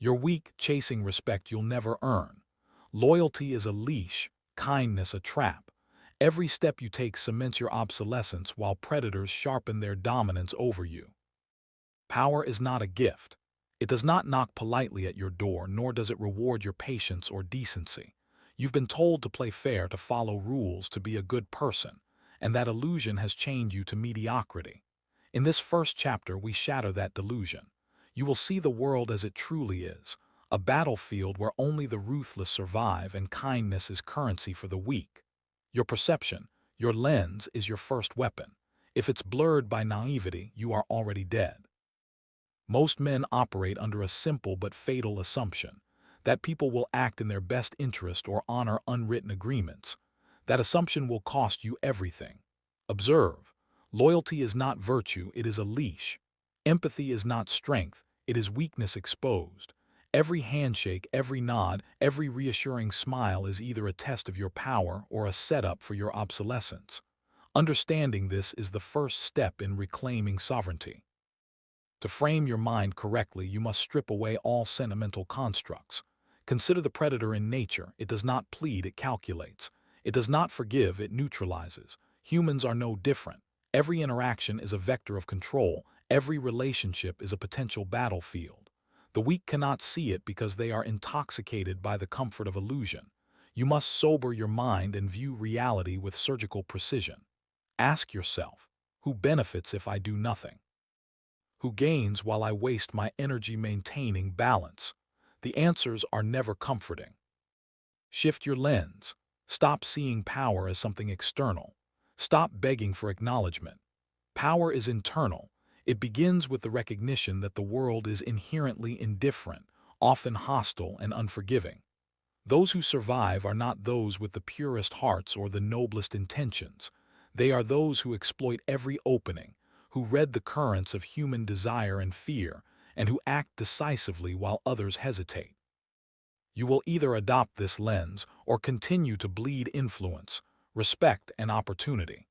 You're weak chasing respect you'll never earn. Loyalty is a leash, kindness a trap. Every step you take cements your obsolescence while predators sharpen their dominance over you. Power is not a gift. It does not knock politely at your door, nor does it reward your patience or decency. You've been told to play fair, to follow rules, to be a good person, and that illusion has chained you to mediocrity. In this first chapter, we shatter that delusion. You will see the world as it truly is, a battlefield where only the ruthless survive and kindness is currency for the weak. Your perception, your lens, is your first weapon. If it's blurred by naivety, you are already dead. Most men operate under a simple but fatal assumption that people will act in their best interest or honor unwritten agreements. That assumption will cost you everything. Observe, loyalty is not virtue, it is a leash. Empathy is not strength, it is weakness exposed. Every handshake, every nod, every reassuring smile is either a test of your power or a setup for your obsolescence. Understanding this is the first step in reclaiming sovereignty. To frame your mind correctly, you must strip away all sentimental constructs. Consider the predator in nature. It does not plead, it calculates. It does not forgive, it neutralizes. Humans are no different. Every interaction is a vector of control. Every relationship is a potential battlefield. The weak cannot see it because they are intoxicated by the comfort of illusion. You must sober your mind and view reality with surgical precision. Ask yourself, who benefits if I do nothing? Who gains while I waste my energy maintaining balance? The answers are never comforting. Shift your lens. Stop seeing power as something external. Stop begging for acknowledgement. Power is internal. It begins with the recognition that the world is inherently indifferent, often hostile and unforgiving. Those who survive are not those with the purest hearts or the noblest intentions. They are those who exploit every opening, who read the currents of human desire and fear, and who act decisively while others hesitate. You will either adopt this lens or continue to bleed influence, respect, and opportunity.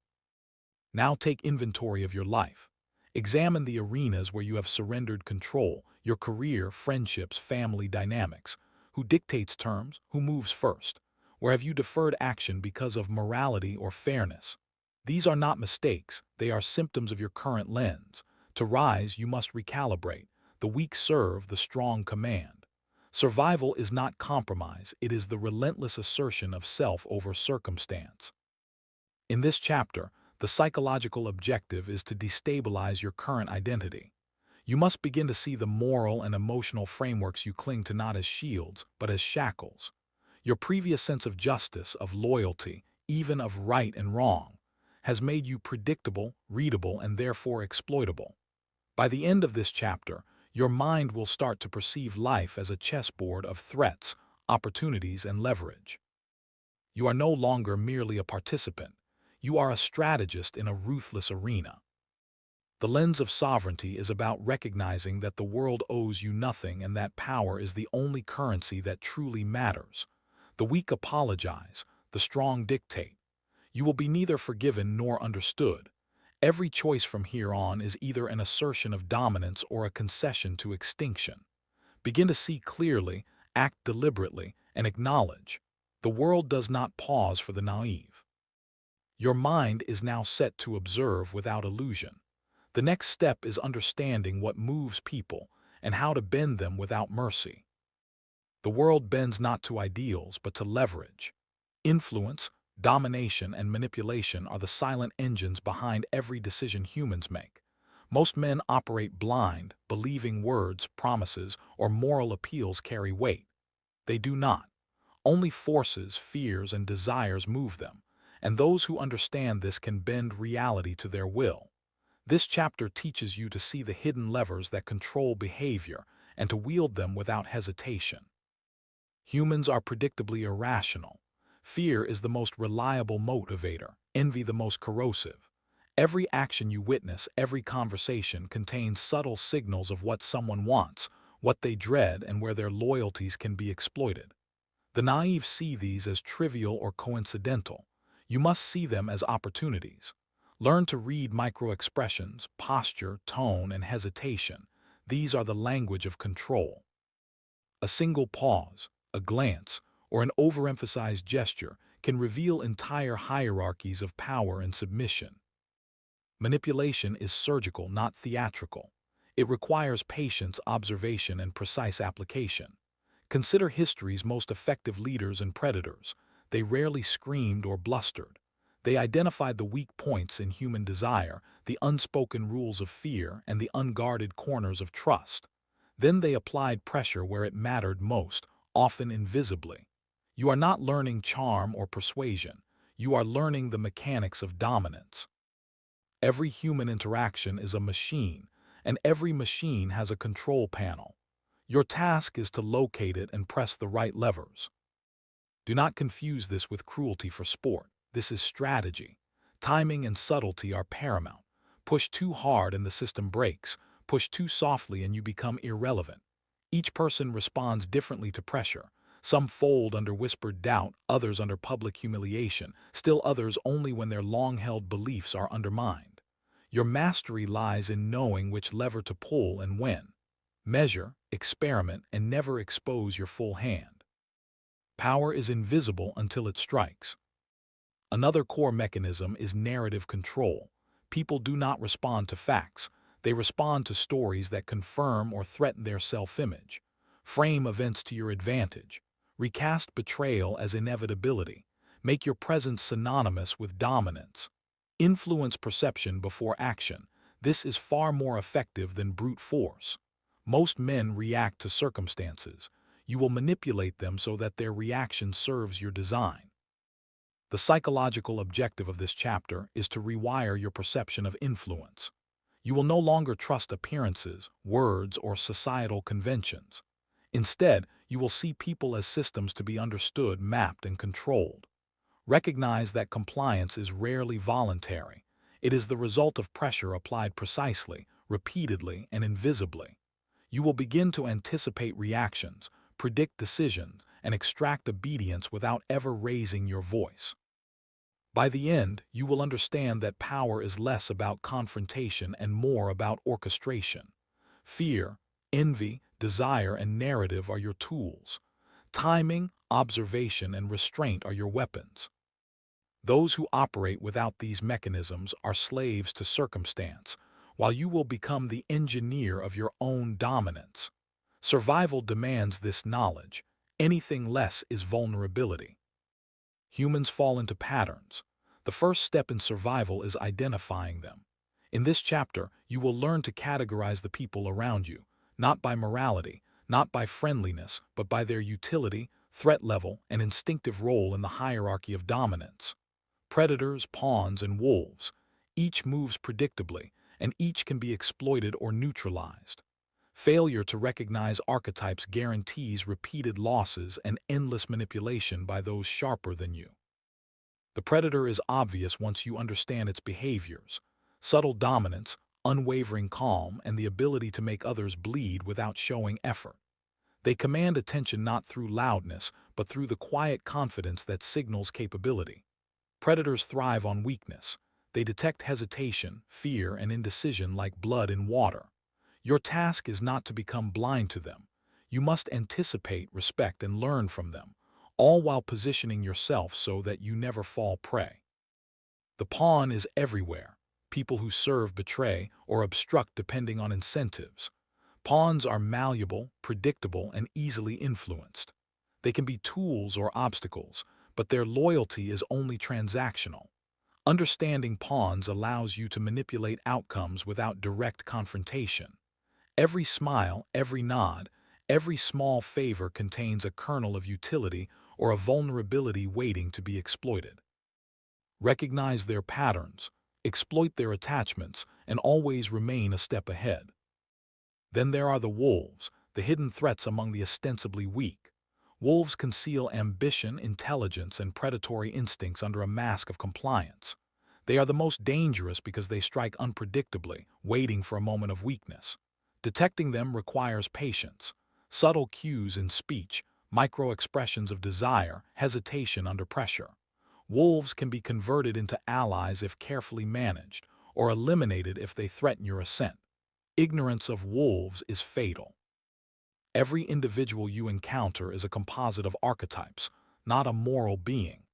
Now take inventory of your life. Examine the arenas where you have surrendered control, your career, friendships, family dynamics. Who dictates terms? Who moves first? Where have you deferred action because of morality or fairness? These are not mistakes, they are symptoms of your current lens. To rise, you must recalibrate. The weak serve, the strong command. Survival is not compromise, it is the relentless assertion of self over circumstance. In this chapter, the psychological objective is to destabilize your current identity. You must begin to see the moral and emotional frameworks you cling to not as shields, but as shackles. Your previous sense of justice, of loyalty, even of right and wrong, has made you predictable, readable, and therefore exploitable. By the end of this chapter, your mind will start to perceive life as a chessboard of threats, opportunities, and leverage. You are no longer merely a participant. You are a strategist in a ruthless arena. The lens of sovereignty is about recognizing that the world owes you nothing and that power is the only currency that truly matters. The weak apologize, the strong dictate. You will be neither forgiven nor understood. Every choice from here on is either an assertion of dominance or a concession to extinction. Begin to see clearly, act deliberately, and acknowledge. The world does not pause for the naive. Your mind is now set to observe without illusion. The next step is understanding what moves people and how to bend them without mercy. The world bends not to ideals but to leverage. Influence, domination, and manipulation are the silent engines behind every decision humans make. Most men operate blind, believing words, promises, or moral appeals carry weight. They do not. Only forces, fears, and desires move them, and those who understand this can bend reality to their will. This chapter teaches you to see the hidden levers that control behavior and to wield them without hesitation. Humans are predictably irrational. Fear is the most reliable motivator, envy the most corrosive. Every action you witness, every conversation contains subtle signals of what someone wants, what they dread, and where their loyalties can be exploited. The naive see these as trivial or coincidental. You must see them as opportunities. Learn to read microexpressions, posture, tone, and hesitation. These are the language of control. A single pause, a glance, or an overemphasized gesture can reveal entire hierarchies of power and submission. Manipulation is surgical, not theatrical. It requires patience, observation, and precise application. Consider history's most effective leaders and predators. They rarely screamed or blustered. They identified the weak points in human desire, the unspoken rules of fear, and the unguarded corners of trust. Then they applied pressure where it mattered most, often invisibly. You are not learning charm or persuasion. You are learning the mechanics of dominance. Every human interaction is a machine, and every machine has a control panel. Your task is to locate it and press the right levers. Do not confuse this with cruelty for sport. This is strategy. Timing and subtlety are paramount. Push too hard and the system breaks. Push too softly and you become irrelevant. Each person responds differently to pressure. Some fold under whispered doubt, others under public humiliation, still others only when their long-held beliefs are undermined. Your mastery lies in knowing which lever to pull and when. Measure, experiment, and never expose your full hand. Power is invisible until it strikes. Another core mechanism is narrative control. People do not respond to facts. They respond to stories that confirm or threaten their self-image. Frame events to your advantage. Recast betrayal as inevitability. Make your presence synonymous with dominance. Influence perception before action. This is far more effective than brute force. Most men react to circumstances. You will manipulate them so that their reaction serves your design. The psychological objective of this chapter is to rewire your perception of influence. You will no longer trust appearances, words, or societal conventions. Instead, you will see people as systems to be understood, mapped, and controlled. Recognize that compliance is rarely voluntary. It is the result of pressure applied precisely, repeatedly, and invisibly. You will begin to anticipate reactions, predict decisions, and extract obedience without ever raising your voice. By the end, you will understand that power is less about confrontation and more about orchestration. Fear, envy, desire, and narrative are your tools. Timing, observation, and restraint are your weapons. Those who operate without these mechanisms are slaves to circumstance, while you will become the engineer of your own dominance. Survival demands this knowledge. Anything less is vulnerability. Humans fall into patterns. The first step in survival is identifying them. In this chapter, you will learn to categorize the people around you, not by morality, not by friendliness, but by their utility, threat level, and instinctive role in the hierarchy of dominance. Predators, pawns, and wolves. Each moves predictably, and each can be exploited or neutralized. Failure to recognize archetypes guarantees repeated losses and endless manipulation by those sharper than you. The predator is obvious once you understand its behaviors. Subtle dominance, unwavering calm, and the ability to make others bleed without showing effort. They command attention not through loudness, but through the quiet confidence that signals capability. Predators thrive on weakness. They detect hesitation, fear, and indecision like blood in water. Your task is not to become blind to them. You must anticipate, respect, and learn from them, all while positioning yourself so that you never fall prey. The pawn is everywhere. People who serve betray or obstruct depending on incentives. Pawns are malleable, predictable, and easily influenced. They can be tools or obstacles, but their loyalty is only transactional. Understanding pawns allows you to manipulate outcomes without direct confrontation. Every smile, every nod, every small favor contains a kernel of utility or a vulnerability waiting to be exploited. Recognize their patterns, exploit their attachments, and always remain a step ahead. Then there are the wolves, the hidden threats among the ostensibly weak. Wolves conceal ambition, intelligence, and predatory instincts under a mask of compliance. They are the most dangerous because they strike unpredictably, waiting for a moment of weakness. Detecting them requires patience. Subtle cues in speech, micro-expressions of desire, hesitation under pressure. Wolves can be converted into allies if carefully managed, or eliminated if they threaten your ascent. Ignorance of wolves is fatal. Every individual you encounter is a composite of archetypes, not a moral being.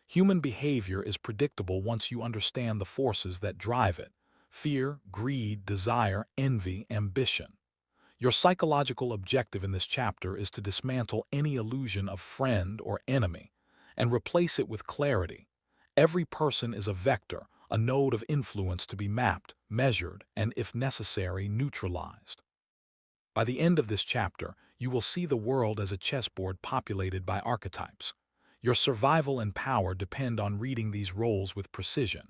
Human behavior is predictable once you understand the forces that drive it: fear, greed, desire, envy, ambition. Your psychological objective in this chapter is to dismantle any illusion of friend or enemy and replace it with clarity. Every person is a vector, a node of influence to be mapped, measured, and, if necessary, neutralized. By the end of this chapter, you will see the world as a chessboard populated by archetypes. Your survival and power depend on reading these roles with precision.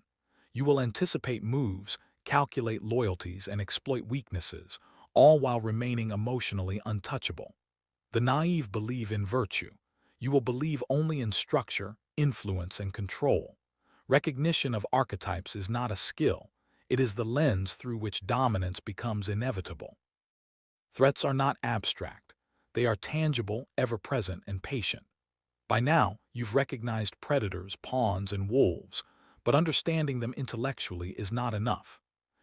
You will anticipate moves, calculate loyalties, and exploit weaknesses, all while remaining emotionally untouchable. The naive believe in virtue. You will believe only in structure, influence, and control. Recognition of archetypes is not a skill. It is the lens through which dominance becomes inevitable. Threats are not abstract. They are tangible, ever-present, and patient. By now, you've recognized predators, pawns, and wolves, but understanding them intellectually is not enough.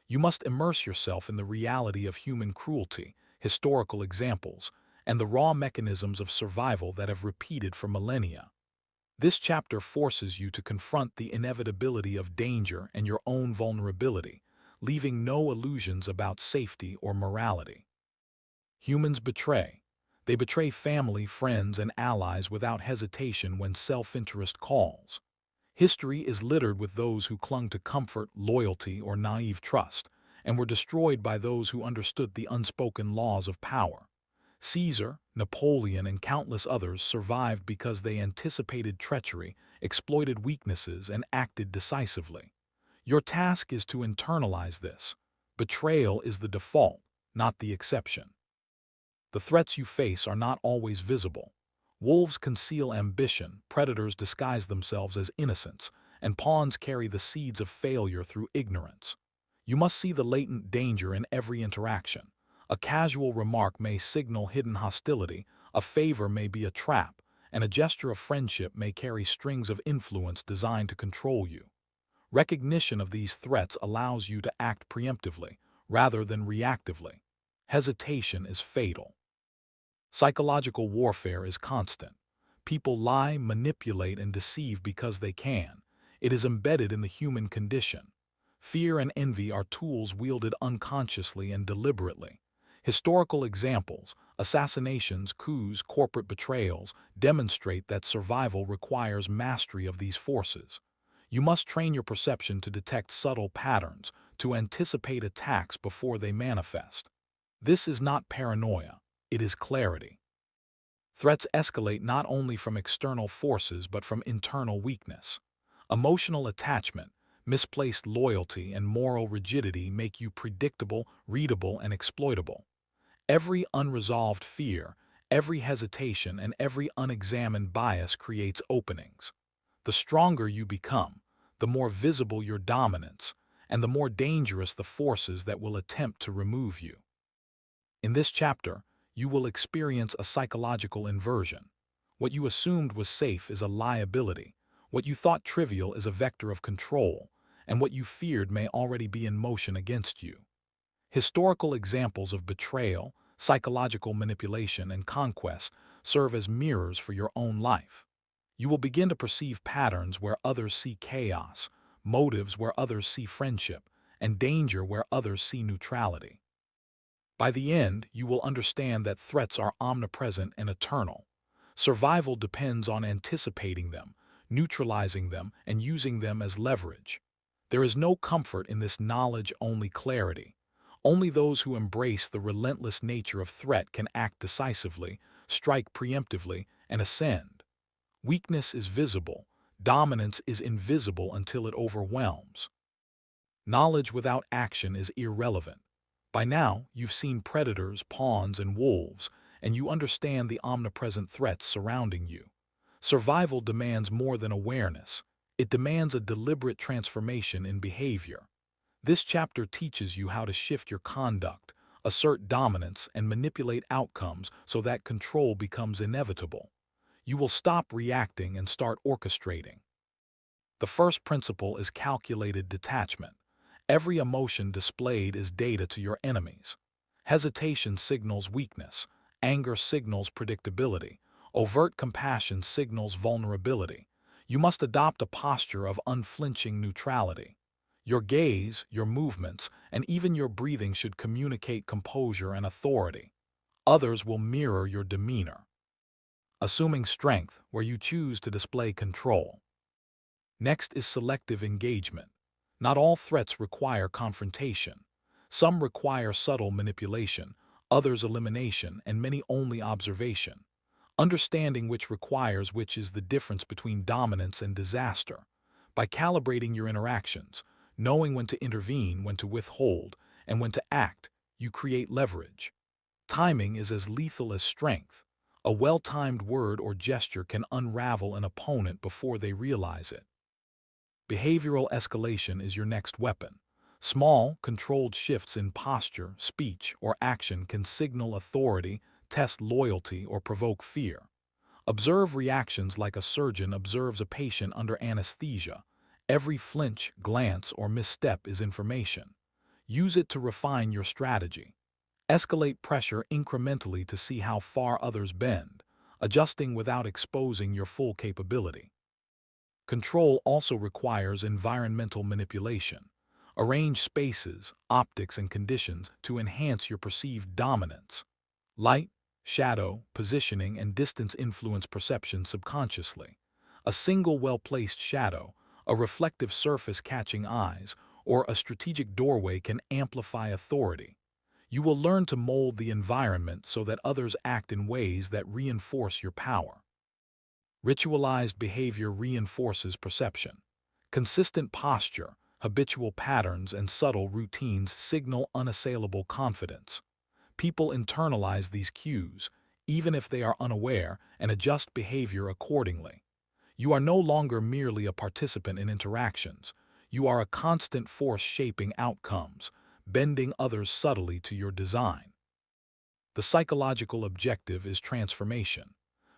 You must immerse yourself in the reality of human cruelty, historical examples, and the raw mechanisms of survival that have repeated for millennia. This chapter forces you to confront the inevitability of danger and your own vulnerability, leaving no illusions about safety or morality. Humans betray. They betray family, friends, and allies without hesitation when self-interest calls. History is littered with those who clung to comfort, loyalty, or naive trust, and were destroyed by those who understood the unspoken laws of power. Caesar, Napoleon, and countless others survived because they anticipated treachery, exploited weaknesses, and acted decisively. Your task is to internalize this. Betrayal is the default, not the exception. The threats you face are not always visible. Wolves conceal ambition, predators disguise themselves as innocence, and pawns carry the seeds of failure through ignorance. You must see the latent danger in every interaction. A casual remark may signal hidden hostility, a favor may be a trap, and a gesture of friendship may carry strings of influence designed to control you. Recognition of these threats allows you to act preemptively, rather than reactively. Hesitation is fatal. Psychological warfare is constant. People lie, manipulate, and deceive because they can. It is embedded in the human condition. Fear and envy are tools wielded unconsciously and deliberately. Historical examples, assassinations, coups, corporate betrayals, demonstrate that survival requires mastery of these forces. You must train your perception to detect subtle patterns, to anticipate attacks before they manifest. This is not paranoia. It is clarity. Threats escalate not only from external forces but from internal weakness. Emotional attachment, misplaced loyalty, and moral rigidity make you predictable, readable, and exploitable. Every unresolved fear, every hesitation, and every unexamined bias creates openings. The stronger you become, the more visible your dominance, and the more dangerous the forces that will attempt to remove you. In this chapter, you will experience a psychological inversion. What you assumed was safe is a liability. What you thought trivial is a vector of control, and what you feared may already be in motion against you. Historical examples of betrayal, psychological manipulation, and conquest serve as mirrors for your own life. You will begin to perceive patterns where others see chaos, motives where others see friendship, and danger where others see neutrality. By the end, you will understand that threats are omnipresent and eternal. Survival depends on anticipating them, neutralizing them, and using them as leverage. There is no comfort in this knowledge, only clarity. Only those who embrace the relentless nature of threat can act decisively, strike preemptively, and ascend. Weakness is visible. Dominance is invisible until it overwhelms. Knowledge without action is irrelevant. By now, you've seen predators, pawns, and wolves, and you understand the omnipresent threats surrounding you. Survival demands more than awareness. It demands a deliberate transformation in behavior. This chapter teaches you how to shift your conduct, assert dominance, and manipulate outcomes so that control becomes inevitable. You will stop reacting and start orchestrating. The first principle is calculated detachment. Every emotion displayed is data to your enemies. Hesitation signals weakness. Anger signals predictability. Overt compassion signals vulnerability. You must adopt a posture of unflinching neutrality. Your gaze, your movements, and even your breathing should communicate composure and authority. Others will mirror your demeanor. Assuming strength, where you choose to display control. Next is selective engagement. Not all threats require confrontation. Some require subtle manipulation, others elimination, and many only observation. Understanding which requires which is the difference between dominance and disaster. By calibrating your interactions, knowing when to intervene, when to withhold, and when to act, you create leverage. Timing is as lethal as strength. A well-timed word or gesture can unravel an opponent before they realize it. Behavioral escalation is your next weapon. Small, controlled shifts in posture, speech, or action can signal authority, test loyalty, or provoke fear. Observe reactions like a surgeon observes a patient under anesthesia. Every flinch, glance, or misstep is information. Use it to refine your strategy. Escalate pressure incrementally to see how far others bend, adjusting without exposing your full capability. Control also requires environmental manipulation. Arrange spaces, optics, and conditions to enhance your perceived dominance. Light, shadow, positioning, and distance influence perception subconsciously. A single well-placed shadow, a reflective surface catching eyes, or a strategic doorway can amplify authority. You will learn to mold the environment so that others act in ways that reinforce your power. Ritualized behavior reinforces perception. Consistent posture, habitual patterns, and subtle routines signal unassailable confidence. People internalize these cues, even if they are unaware, and adjust behavior accordingly. You are no longer merely a participant in interactions. You are a constant force shaping outcomes, bending others subtly to your design. The psychological objective is transformation.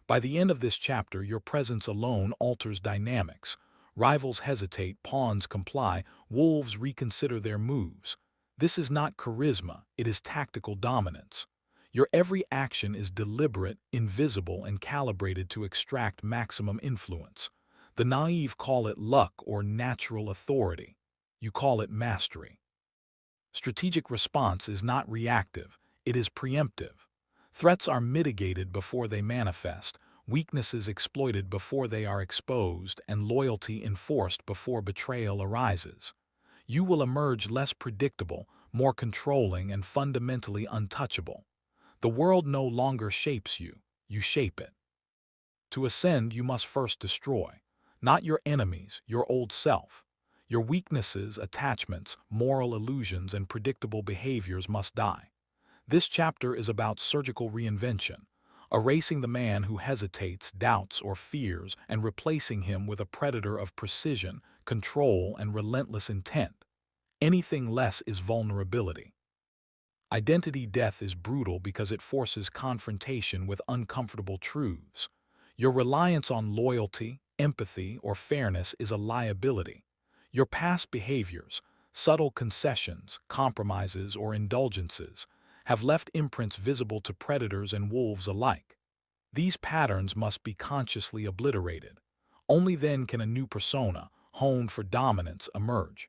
By the end of this chapter, your presence alone alters dynamics. Rivals hesitate, pawns comply, wolves reconsider their moves. This is not charisma, it is tactical dominance. Your every action is deliberate, invisible, and calibrated to extract maximum influence. The naive call it luck or natural authority. You call it mastery. Strategic response is not reactive, it is preemptive. Threats are mitigated before they manifest, weaknesses exploited before they are exposed, and loyalty enforced before betrayal arises. You will emerge less predictable, more controlling, and fundamentally untouchable. The world no longer shapes you, you shape it. To ascend, you must first destroy, not your enemies, your old self. Your weaknesses, attachments, moral illusions, and predictable behaviors must die. This chapter is about surgical reinvention, erasing the man who hesitates, doubts, or fears, and replacing him with a predator of precision, control, and relentless intent. Anything less is vulnerability. Identity death is brutal because it forces confrontation with uncomfortable truths. Your reliance on loyalty, empathy, or fairness is a liability. Your past behaviors, subtle concessions, compromises, or indulgences, have left imprints visible to predators and wolves alike. These patterns must be consciously obliterated. Only then can a new persona, honed for dominance, emerge.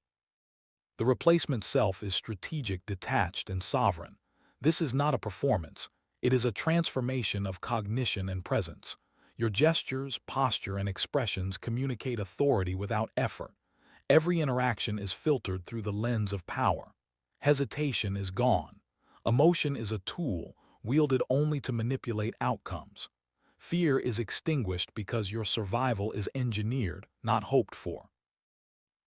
The replacement self is strategic, detached, and sovereign. This is not a performance. It is a transformation of cognition and presence. Your gestures, posture, and expressions communicate authority without effort. Every interaction is filtered through the lens of power. Hesitation is gone. Emotion is a tool, wielded only to manipulate outcomes. Fear is extinguished because your survival is engineered, not hoped for.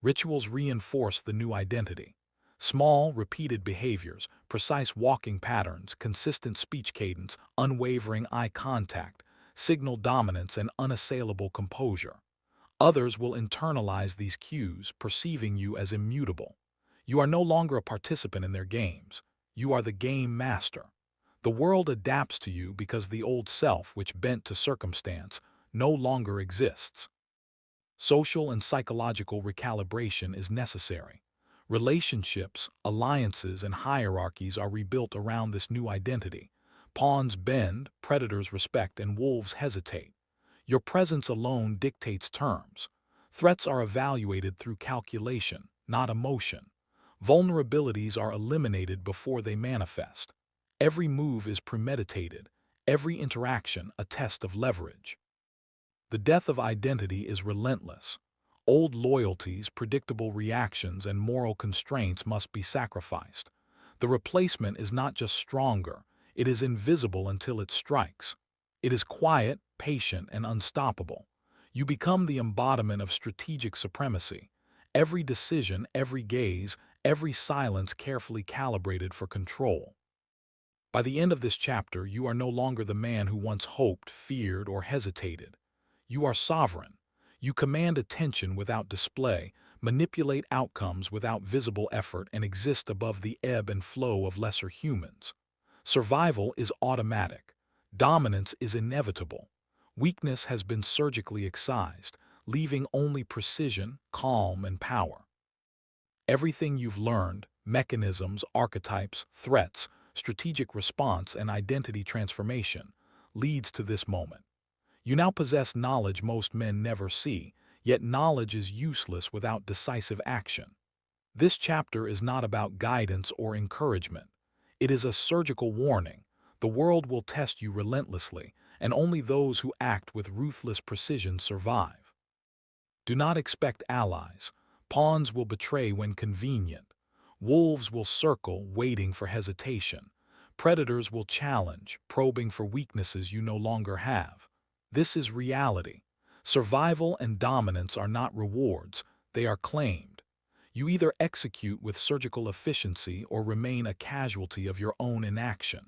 Rituals reinforce the new identity. Small, repeated behaviors, precise walking patterns, consistent speech cadence, unwavering eye contact, signal dominance and unassailable composure. Others will internalize these cues, perceiving you as immutable. You are no longer a participant in their games. You are the game master. The world adapts to you because the old self, which bent to circumstance, no longer exists. Social and psychological recalibration is necessary. Relationships, alliances, and hierarchies are rebuilt around this new identity. Pawns bend, predators respect, and wolves hesitate. Your presence alone dictates terms. Threats are evaluated through calculation, not emotion. Vulnerabilities are eliminated before they manifest. Every move is premeditated, every interaction a test of leverage. The death of identity is relentless. Old loyalties, predictable reactions, and moral constraints must be sacrificed. The replacement is not just stronger, it is invisible until it strikes. It is quiet, patient, and unstoppable. You become the embodiment of strategic supremacy. Every decision, every gaze, every silence carefully calibrated for control. By the end of this chapter, you are no longer the man who once hoped, feared, or hesitated. You are sovereign. You command attention without display, manipulate outcomes without visible effort, and exist above the ebb and flow of lesser humans. Survival is automatic. Dominance is inevitable. Weakness has been surgically excised, leaving only precision, calm, and power. Everything you've learned, mechanisms, archetypes, threats, strategic response, and identity transformation, leads to this moment. You now possess knowledge most men never see, yet knowledge is useless without decisive action. This chapter is not about guidance or encouragement. It is a surgical warning. The world will test you relentlessly, and only those who act with ruthless precision survive. Do not expect allies. Pawns will betray when convenient. Wolves will circle, waiting for hesitation. Predators will challenge, probing for weaknesses you no longer have. This is reality. Survival and dominance are not rewards, they are claimed. You either execute with surgical efficiency or remain a casualty of your own inaction.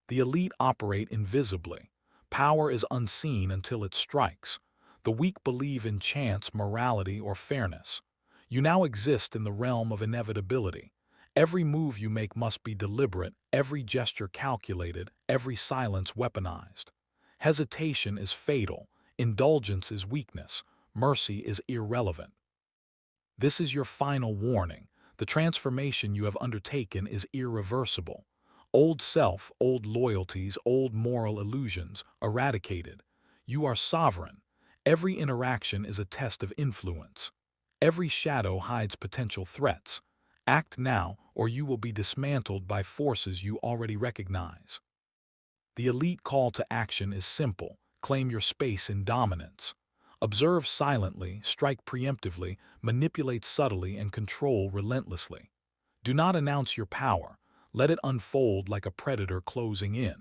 The elite operate invisibly. Power is unseen until it strikes. The weak believe in chance, morality, or fairness. You now exist in the realm of inevitability. Every move you make must be deliberate, every gesture calculated, every silence weaponized. Hesitation is fatal, indulgence is weakness, mercy is irrelevant. This is your final warning. The transformation you have undertaken is irreversible. Old self, old loyalties, old moral illusions, eradicated. You are sovereign. Every interaction is a test of influence. Every shadow hides potential threats. Act now, or you will be dismantled by forces you already recognize. The elite call to action is simple. Claim your space in dominance. Observe silently, strike preemptively, manipulate subtly, and control relentlessly. Do not announce your power. Let it unfold like a predator closing in.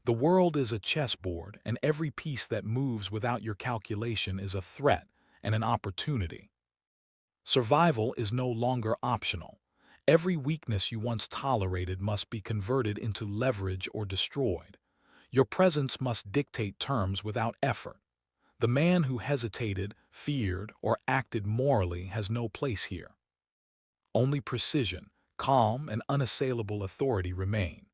The world is a chessboard, and every piece that moves without your calculation is a threat and an opportunity. Survival is no longer optional. Every weakness you once tolerated must be converted into leverage or destroyed. Your presence must dictate terms without effort. The man who hesitated, feared, or acted morally has no place here. Only precision, calm, and unassailable authority remain.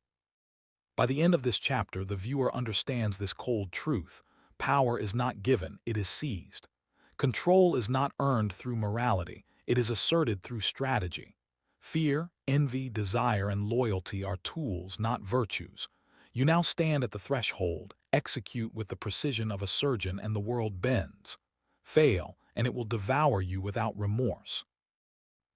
By the end of this chapter, the viewer understands this cold truth. Power is not given, it is seized. Control is not earned through morality, it is asserted through strategy. Fear, envy, desire, and loyalty are tools, not virtues. You now stand at the threshold, execute with the precision of a surgeon, and the world bends. Fail, and it will devour you without remorse.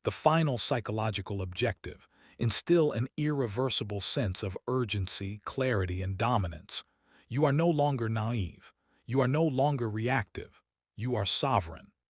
The final psychological objective: instill an irreversible sense of urgency, clarity, and dominance. You are no longer naive. You are no longer reactive. You are sovereign.